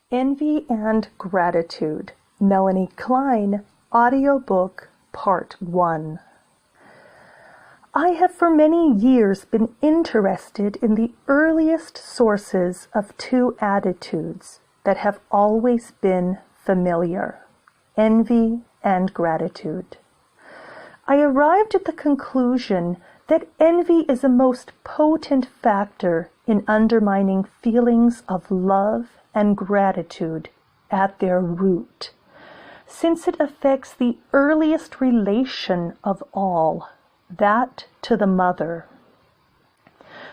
Envy and Gratitude, Melanie Klein, audiobook, Part 1. I have for many years been interested in the earliest sources of two attitudes that have always been familiar, envy and gratitude. I arrived at the conclusion that envy is a most potent factor in undermining feelings of love and gratitude at their root, since it affects the earliest relation of all, that to the mother.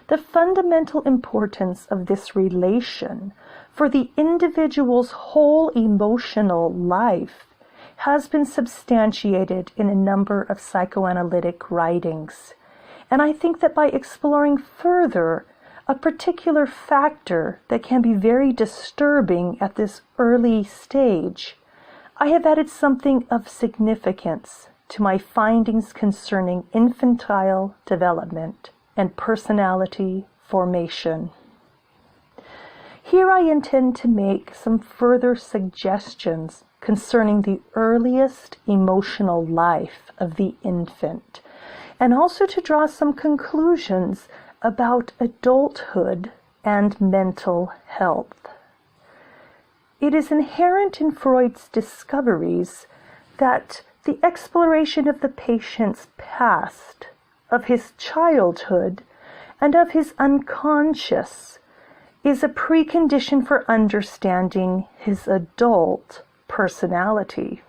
The fundamental importance of this relation for the individual's whole emotional life has been substantiated in a number of psychoanalytic writings, and I think that by exploring further a particular factor that can be very disturbing at this early stage, I have added something of significance to my findings concerning infantile development and personality formation. Here I intend to make some further suggestions concerning the earliest emotional life of the infant, and also to draw some conclusions about adulthood and mental health. It is inherent in Freud's discoveries that the exploration of the patient's past, of his childhood, and of his unconscious is a precondition for understanding his adult personality.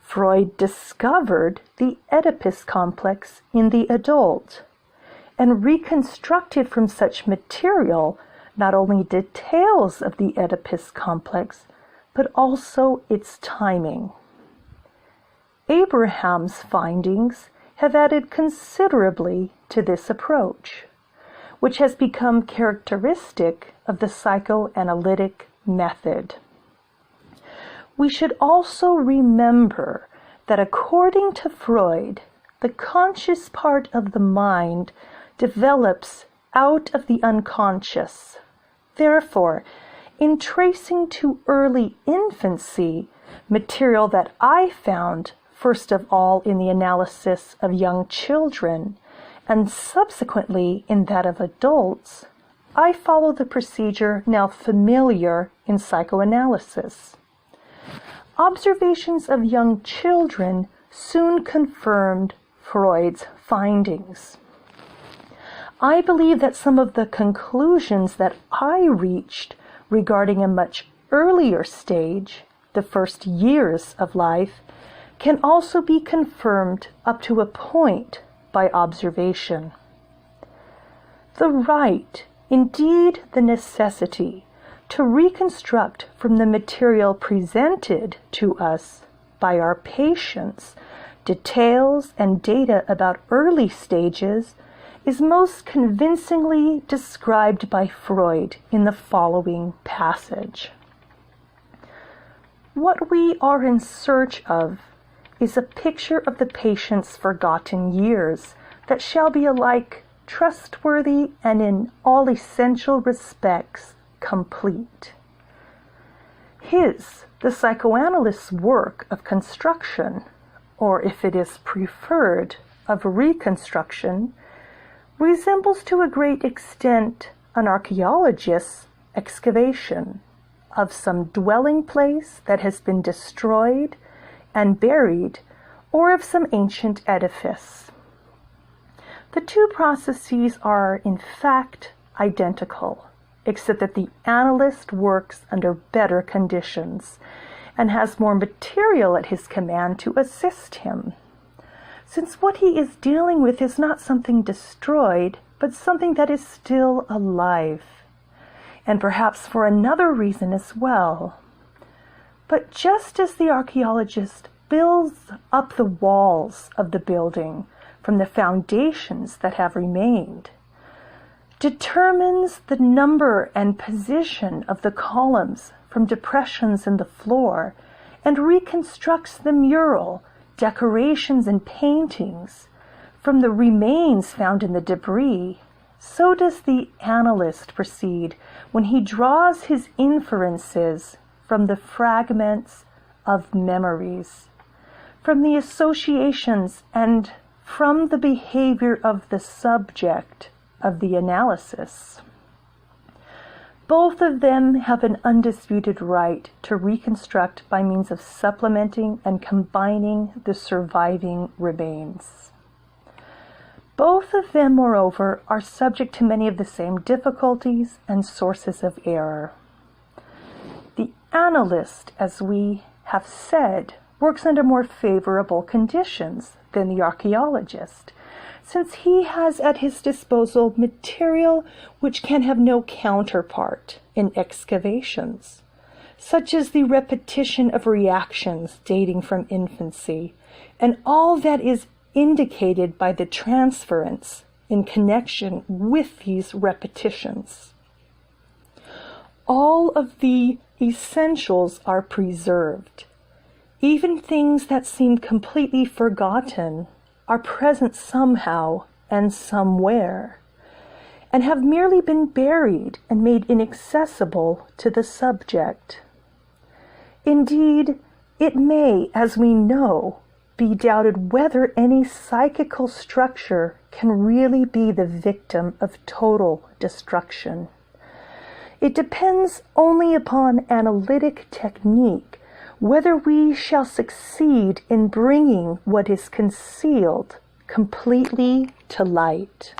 Freud discovered the Oedipus complex in the adult and reconstructed from such material not only details of the Oedipus complex, but also its timing. Abraham's findings have added considerably to this approach, which has become characteristic of the psychoanalytic method. We should also remember that according to Freud, the conscious part of the mind develops out of the unconscious. Therefore, in tracing to early infancy, material that I found first of all in the analysis of young children and subsequently in that of adults, I follow the procedure now familiar in psychoanalysis. Observations of young children soon confirmed Freud's findings. I believe that some of the conclusions that I reached regarding a much earlier stage, the first years of life, can also be confirmed up to a point by observation. The right, indeed the necessity, to reconstruct from the material presented to us by our patients details and data about early stages is most convincingly described by Freud in the following passage. What we are in search of is a picture of the patient's forgotten years that shall be alike trustworthy and in all essential respects complete. The psychoanalyst's work of construction, or if it is preferred, of reconstruction, resembles to a great extent an archaeologist's excavation of some dwelling place that has been destroyed and buried, or of some ancient edifice. The two processes are, in fact, identical, except that the analyst works under better conditions and has more material at his command to assist him, since what he is dealing with is not something destroyed, but something that is still alive, and perhaps for another reason as well. But just as the archaeologist builds up the walls of the building from the foundations that have remained, determines the number and position of the columns from depressions in the floor, and reconstructs the mural, decorations, and paintings from the remains found in the debris, so does the analyst proceed when he draws his inferences from the fragments of memories, from the associations, and from the behavior of the subject of the analysis. Both of them have an undisputed right to reconstruct by means of supplementing and combining the surviving remains. Both of them, moreover, are subject to many of the same difficulties and sources of error. The analyst, as we have said, works under more favorable conditions than the archaeologist, since he has at his disposal material which can have no counterpart in excavations, such as the repetition of reactions dating from infancy, and all that is indicated by the transference in connection with these repetitions. All of the essentials are preserved. Even things that seem completely forgotten are present somehow and somewhere, and have merely been buried and made inaccessible to the subject. Indeed, it may, as we know, be doubted whether any psychical structure can really be the victim of total destruction. It depends only upon analytic technique whether we shall succeed in bringing what is concealed completely to light.